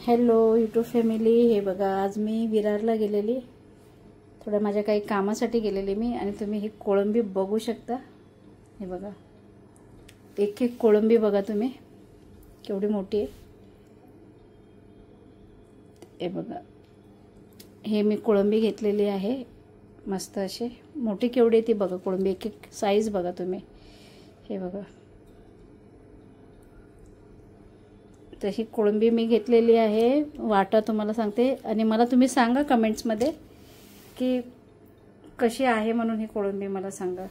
Hello YouTube family. हे बघा, आज मी विरारला गेलेली, थोड्या माझ्या काही कामासाठी गेलेली मी. आणि तुम्ही ही कोळंबी बघू शकता. हे बघा, एक एक कोळंबी बघा तुम्ही केवढी मोठी आहे. हे बघा, हे मी कोळंबी घेतलेली आहे, मस्त अशी मोठी केवढी आहे ती बघा कोळंबी. एक एक साईज बघा तुम्ही. हे बघा, तर ही कोळंबी मी घेतलेली आहे. वाटा तुम्हाला सांगते आणि मला तुम्ही सांगा कमेंट्समध्ये की कशी आहे म्हणून ही कोळंबी मला सांगा.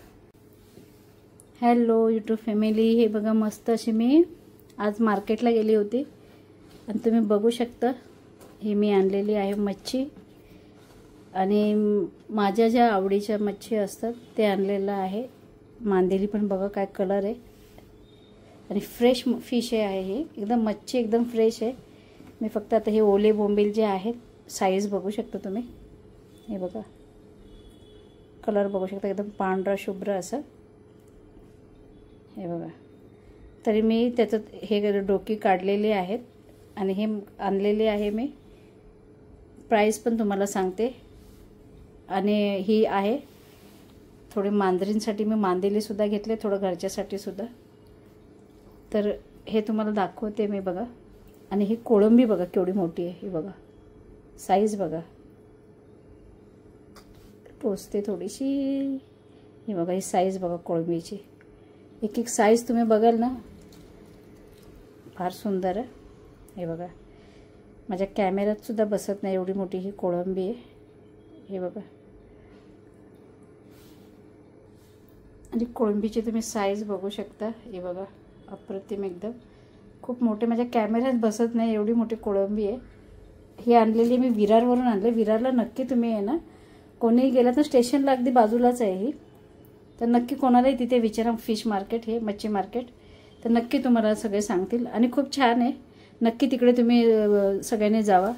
Hello YouTube family. हे बघा, मस्त अशी मी आज मार्केटला गेली होती आणि तुम्ही बघू शकता ही मी आणलेली आहे मच्छी. आणि माझ्या ज्या आवडीच्या मच्छी असतात ते आणलेलं आहे. मांदेली पण बघा काय कलर आहे आणि फ्रेश फिश आहे. हे एकदम मच्छी एकदम फ्रेश आहे. मी फक्त आता हे ओले बोंबील जे आहेत साईज बघू शकता तुम्ही. हे बघा, कलर बघू शकता एकदम पांढरा शुभ्र असं. हे बघा, तरी मी त्याच्यात हे डोकी काढलेली आहेत आणि हे आणलेले आहे मी. प्राईस पण तुम्हाला सांगते. आणि ही आहे थोडी मांजरींसाठी मी मांदेलीसुद्धा घेतले, थोडं घरच्यासाठी सुद्धा. तर हे तुम्हाला दाखवते मी बघा. आणि ही कोळंबी बघा केवढी मोठी आहे. ही बघा साईज बघा, पोचते थोडीशी. ही बघा, ही साईज बघा कोळंबीची. एक एक साईज तुम्ही बघाल ना, फार सुंदर आहे. हे बघा, माझ्या कॅमेऱ्यात सुद्धा बसत नाही एवढी मोठी ही कोळंबी आहे. हे बघा, आणि कोळंबीची तुम्ही साईज बघू शकता. हे बघा, अप्रतिम एकदम, खूप मोठे, माझ्या कॅमेऱ्यात बसत नाही एवढी मोठी कोळंबी आहे. ही आणलेली मी विरारवरून आणले. विरारला नक्की तुम्ही आहे ना, कोणीही गेला तर स्टेशनला अगदी बाजूलाच आहे ही, तर नक्की कोणालाही तिथे विचारा. फिश मार्केट, हे मच्छी मार्केट, तर नक्की तुम्हाला सगळे सांगतील. आणि खूप छान आहे, नक्की तिकडे तुम्ही सगळ्यांनी जावा.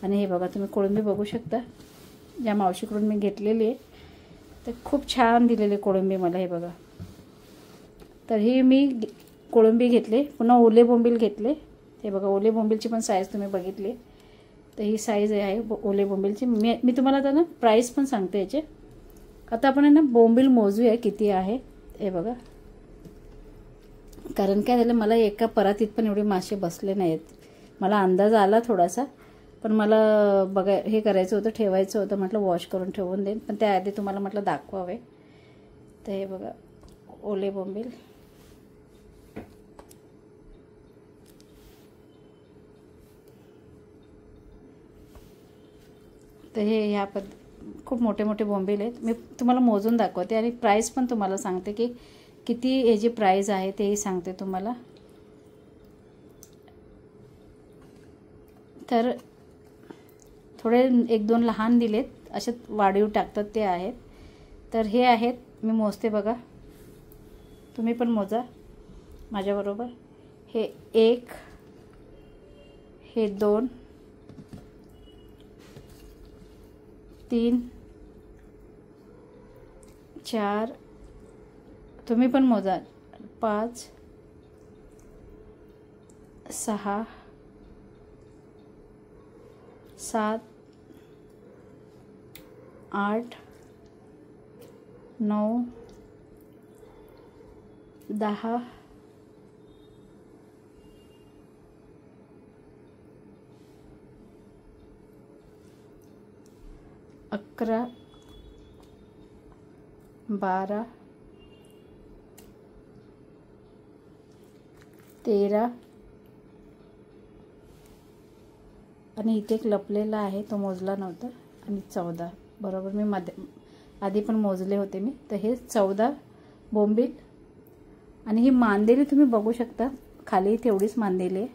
आणि हे बघा, तुम्ही कोळंबी बघू शकता, ज्या मावशीकडून मी घेतलेली आहे. तर खूप छान दिलेली कोळंबी मला. हे बघा, तर ही मी कोळंबी घेतले. पुन्हा ओले बोंबील घेतले. हे बघा, ओले बोंबीलची पण साईज तुम्ही बघितली. तर ही साईज आहे ओले बोंबीलची. मी तुम्हाला आता ना प्राईस पण सांगते याचे. आता आपण आहे ना बोंबील मोजूया किती आहे. हे बघा, कारण काय झालं, मला एका परातीत पण एवढे मासे बसले नाहीत. मला अंदाज आला थोडासा, पण मला हे करायचं होतं, ठेवायचं होतं. म्हटलं वॉश करून ठेवून देईन, पण त्याआधी तुम्हाला म्हटलं दाखवावे. तर हे बघा, ओले बोंबील. तर हे ह्या खूप मोठे मोठे बोंबील आहेत. मी तुम्हाला मोजून दाखवते आणि प्राईस पण तुम्हाला सांगते की किती ह्याची प्राईस आहे तेही सांगते तुम्हाला. तर थोडे एक दोन लहान दिलेत, असे वाढीव टाकतात ते आहेत. तर हे आहेत, मी मोजते बघा, तुम्ही पण मोजा माझ्याबरोबर. हे 1, हे 2, 3, 4, तुम्ही पण मोजा, 5, 6, 7, 8, 9, 10, 11, 12, 13, आणि इथे एक लपलेला आहे तो मोजला नव्हता, आणि 14 बरोबर. मी आधी पण मोजले होते मी. तर हे 14 बोंबील. आणि ही मांदेली तुम्ही बघू शकता, खाली तेवढीच मांदेली आहे.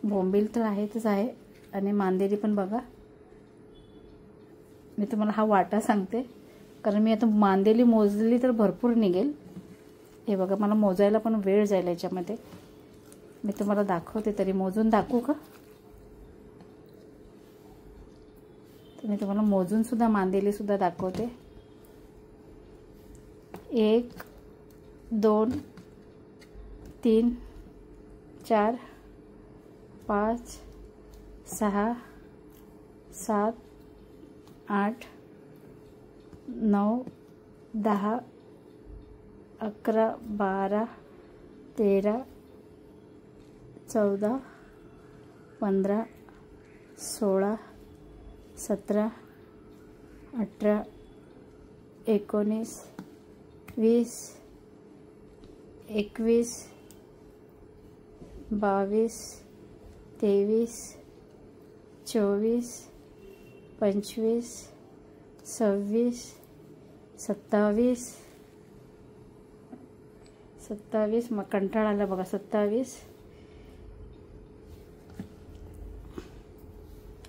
बोंबील तर आहेतच आहे, आणि मांदेली पण बघा. मी तुम्हाला हा वाटा सांगते, कारण मी आता मांदेली मोजली तर भरपूर निघेल. हे बघा, मला मोजायला पण वेळ जाईल याच्यामध्ये. मी तुम्हाला दाखवते, तरी मोजून दाखवू का? तर मी तुम्हाला मोजून सुद्धा मांदेली सुद्धा दाखवते. 1, 2, 3, 4, 5 6 7 8 9 10 11 12 13 14 15 16 17 18 19 20 21 22 23 24 25 26 27 मग कंटाळा आला बघा. 27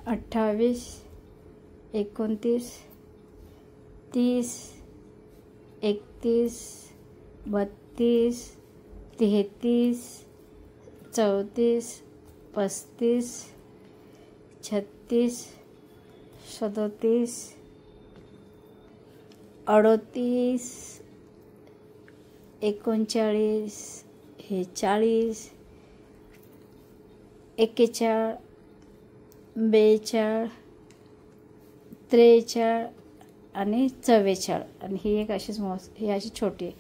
28 29 30 31 32 33 34 35 36 37 38 39 हे 40 41 42 43 आणि 44 आणि ही एक अशीच ही अशी छोटी आहे.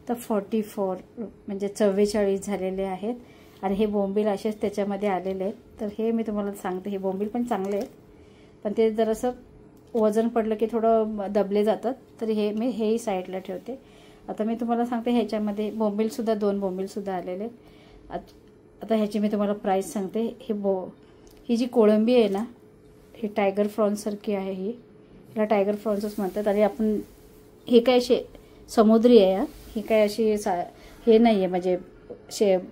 तर 44 म्हणजे 44 झालेले आहेत. आणि हे बोंबील असेच त्याच्यामध्ये आलेले आहेत. तर हे मी तुम्हाला सांगते, हे बोंबील पण चांगले आहेत, पण ते जरासं वजन पडलं की थोडं दबले जातात. तर हे मी हेही साईडला ठेवते. आता मी तुम्हाला सांगते ह्याच्यामध्ये बोंबीलसुद्धा 2 बोंबीलसुद्धा आलेले आहेत. आता ह्याची मी तुम्हाला प्राईस सांगते. ही जी कोळंबी आहे ना, ही टायगर प्रॉन्ससारखी आहे. हिला टायगर प्रॉन्सच म्हणतात. आणि आपण हे काय अशी समुद्री आहे, ही काय अशी हे नाही आहे, म्हणजे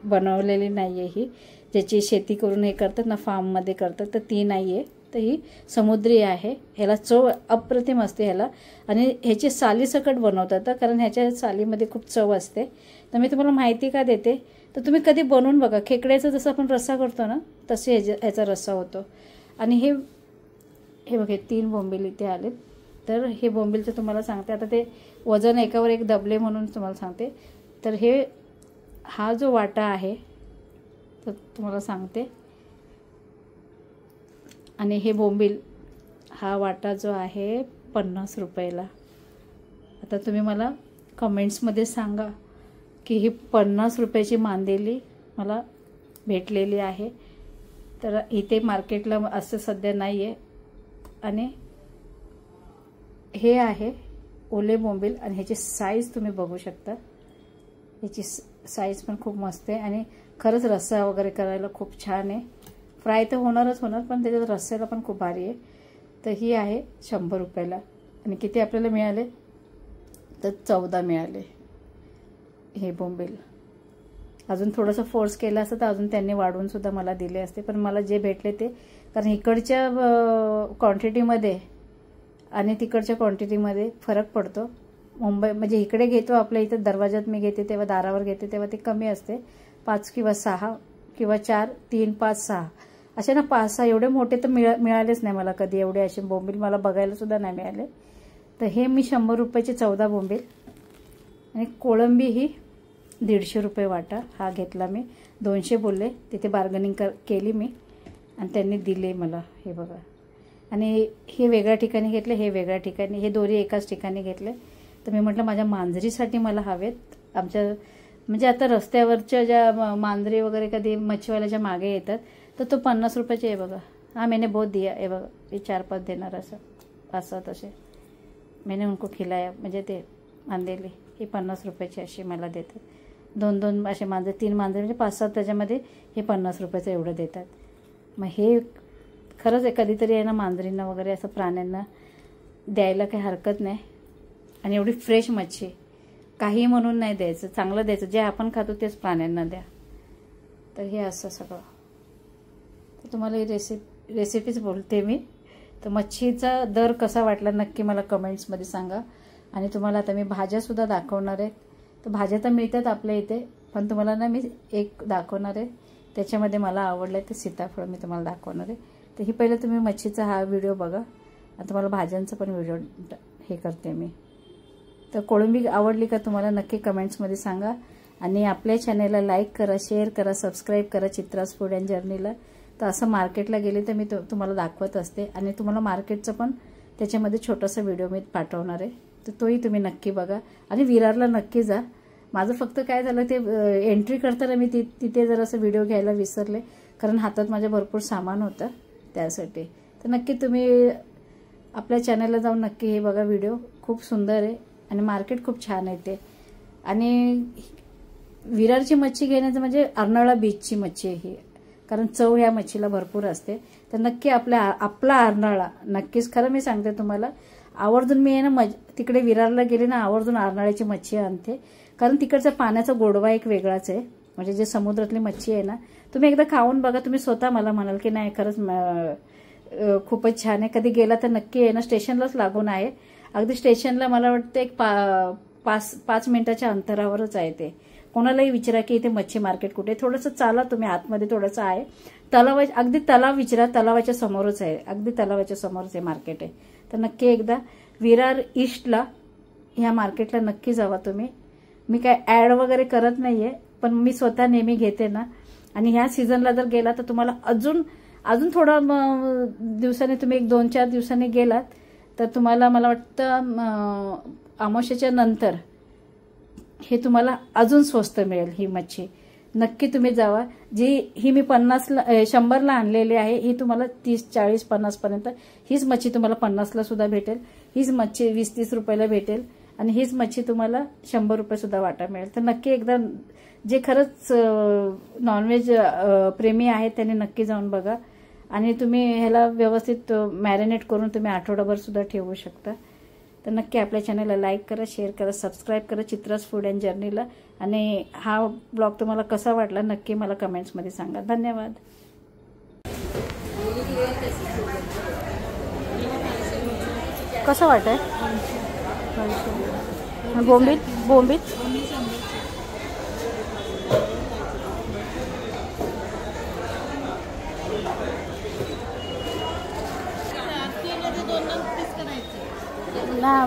बनवलेली नाही आहे. ही ज्याची शेती करून हे करतात ना, फार्ममध्ये करतात, तर ती नाही आहे. तर ही समुद्री आहे. ह्याला चव अप्रतिम असते ह्याला. आणि ह्याची सालीसकट बनवतात, कारण ह्याच्या सालीमध्ये खूप चव असते. तर मी तुम्हाला माहिती का देते, तर तुम्ही कधी बनवून बघा. खेकड्याचा जसं आपण रस्सा करतो ना, तसे ह्याचा रस्सा होतो. आणि हे बघा 3 बोंबील इथे आलेत. तर हे बोंबीलचं तुम्हाला सांगते. आता ते वजन एकावर एक दबले म्हणून तुम्हाला सांगते. तर हा जो वाटा आहे, तर तुम्हाला सांगते. आणि हे बोंबील हा वाटा जो आहे 50 रुपयाला. आता तुम्ही मला कमेंट्समध्ये सांगा की ही 50 रुपयाची मांदेली मला भेटलेली आहे. तर इथे मार्केटला असं सध्या नाही आहे. आणि हे आहे ओले बोंबील. आणि ह्याची साईज तुम्ही बघू शकता. ह्याची साईज पण खूप मस्त आहे. आणि खरंच रस्सा वगैरे करायला खूप छान आहे. फ्राय तर होणारच होणार, पण त्याच्यात रस्स्याला पण खूप भारी आहे. तर ही आहे 100 रुपयाला. आणि किती आपल्याला मिळाले, तर 14 मिळाले हे बोंबील. अजून थोडंसं फोर्स केलं असतं तर अजून त्यांनी वाढवूनसुद्धा मला दिले असते. पण मला जे भेटले ते, कारण इकडच्या क्वांटिटीमध्ये आणि तिकडच्या क्वांटिटीमध्ये फरक पडतो. मुंबई म्हणजे इकडे घेतो, आपल्या इथं दरवाजात मी घेते तेव्हा, दारावर घेते तेव्हा ते कमी असते. 5 किंवा 6 किंवा 4 3 5 6 असे ना, 5 6 एवढे मोठे तर मिळालेच नाही मला कधी. एवढे असे बोंबील मला बघायला सुद्धा नाही मिळाले. तर हे मी 100 रुपयाचे 14 बोंबील. आणि कोळंबी ही 150 रुपये वाटा हा घेतला मी. 200 बोलले, तिथे बार्गनिंग केली मी आणि त्यांनी दिले मला. हे बघा. आणि हे वेगळ्या ठिकाणी घेतले, हे वेगळ्या ठिकाणी, हे दोन्ही एकाच ठिकाणी घेतले. तर मी म्हटलं माझ्या मांजरीसाठी मला हवेत. आमच्या म्हणजे आता रस्त्यावरच्या ज्या मांजरी वगैरे कधी मच्छीवाल्याच्या मागे येतात, तर तो 50 रुपयाचे आहे बघा. हाँ मैंने बहुत दिया है बघा. हे 4-5 देणार असं 5-7 असे मैंने उनको खिलाया. म्हणजे ते मांदेली ही 50 रुपयाची अशी मला देतात. 2-2 असे मांजरे, 3 मांजरे म्हणजे 5-7 त्याच्यामध्ये हे 50 रुपयाचं एवढं देतात. मग हे खरंच आहे, कधीतरी आहे ना मांजरींना वगैरे असं प्राण्यांना द्यायला काही हरकत नाही. आणि एवढी फ्रेश मच्छी, काही म्हणून नाही द्यायचं, चांगलं द्यायचं. जे आपण खातो तेच प्राण्यांना द्या. तर हे असं सगळं. तर तुम्हाला ही रेसिपीच बोलते मी. तर मच्छीचा दर कसा वाटला नक्की मला कमेंट्समध्ये सांगा. आणि तुम्हाला आता मी भाज्यासुद्धा दाखवणार आहे. तर भाज्या तर मिळतात आपल्या इथे, पण तुम्हाला ना मी एक दाखवणार आहे. त्याच्यामध्ये मला आवडलं ते सीताफळ मी तुम्हाला दाखवणार आहे. तर ही पहिलं तुम्ही मच्छीचा हा व्हिडिओ बघा आणि तुम्हाला भाज्यांचा पण व्हिडिओ हे करते मी. तर कोळंबी आवडली का तुम्हाला नक्की कमेंट्समध्ये सांगा. आणि आपल्या चॅनलला लाईक करा, शेअर करा, सबस्क्राईब करा चित्राज फूड अँड जर्नीला. तर असं मार्केटला गेले तर मी तुम्हाला दाखवत असते आणि तुम्हाला मार्केटचं पण त्याच्यामध्ये छोटासा व्हिडिओ मी पाठवणार आहे, तर तोही तुम्ही नक्की बघा आणि विरारला नक्की जा. माझं फक्त काय झालं ते एंट्री करताना मी तिथे जरासं व्हिडिओ घ्यायला विसरले, कारण हातात माझ्या भरपूर सामान होतं त्यासाठी. तर नक्की तुम्ही आपल्या चॅनलला जाऊन नक्की हे बघा, व्हिडिओ खूप सुंदर आहे आणि मार्केट खूप छान आहे ते. आणि विरारची मच्छी घेण्याचं म्हणजे अर्नाळा बीचची मच्छी आहे ही, कारण चव ह्या मच्छीला भरपूर असते. तर नक्की आपला अर्नाळा नक्कीच, खरं मी सांगते तुम्हाला, आवर्जून मी आहे ना तिकडे विरारला गेले ना आवर्जून अर्नाळ्याची मच्छी आणते, कारण तिकडचा पाण्याचा गोडवा एक वेगळाच आहे. म्हणजे जे समुद्रातली मच्छी आहे ना, तुम्ही एकदा खाऊन बघा, तुम्ही स्वतः मला म्हणाल की नाही खरंच खूपच छान आहे. कधी गेला तर नक्की आहे ना, स्टेशनलाच लागून आहे, अगदी स्टेशनला मला वाटतं एक 5 मिनिटाच्या अंतरावरच आहे ते. कोणालाही विचारा की इथे मच्छी मार्केट कुठे, थोडंसं चाला तुम्ही आतमध्ये, थोडंसं आहे अगदी तलाव विचारा, तलावाच्या समोरच आहे, अगदी तलावाच्या समोरच आहे मार्केट आहे. तर नक्की एकदा विरार ईस्टला ह्या मार्केटला नक्की जावा तुम्ही. मी काय ॲड वगैरे करत नाहीये, पण मी स्वतः नेहमी घेते ना, आणि ह्या सीझनला जर गेला तर तुम्हाला अजून थोडा दिवसांनी, तुम्ही 1-2-4 दिवसांनी गेलात तर तुम्हाला मला वाटतं अमावस्येच्या नंतर हे तुम्हाला अजून स्वस्त मिळेल ही मच्छी. नक्की तुम्ही जावा. ही मी 100ला आणलेली आहे, ही तुम्हाला 30, 40, 50 पर्यंत हीच मच्छी तुम्हाला 50ला सुद्धा भेटेल. हीच मच्छी 20-30 रुपयाला भेटेल आणि हीच मच्छी तुम्हाला 100 रुपये सुद्धा वाटा मिळेल. तर नक्की एकदा जे खरंच नॉनव्हेज प्रेमी आहेत त्यांनी नक्की जाऊन बघा. आणि तुम्ही ह्याला व्यवस्थित मॅरिनेट करून तुम्ही आठवडाभर सुद्धा ठेवू शकता. तर नक्की आपल्या चॅनलला लाईक करा, शेअर करा, सबस्क्राईब करा चित्रास फूड अँड जर्नीला. आणि हा ब्लॉग तुम्हाला कसा वाटला नक्की मला कमेंट्समध्ये सांगा. धन्यवाद. कसं वाटतंय बोंबीत ना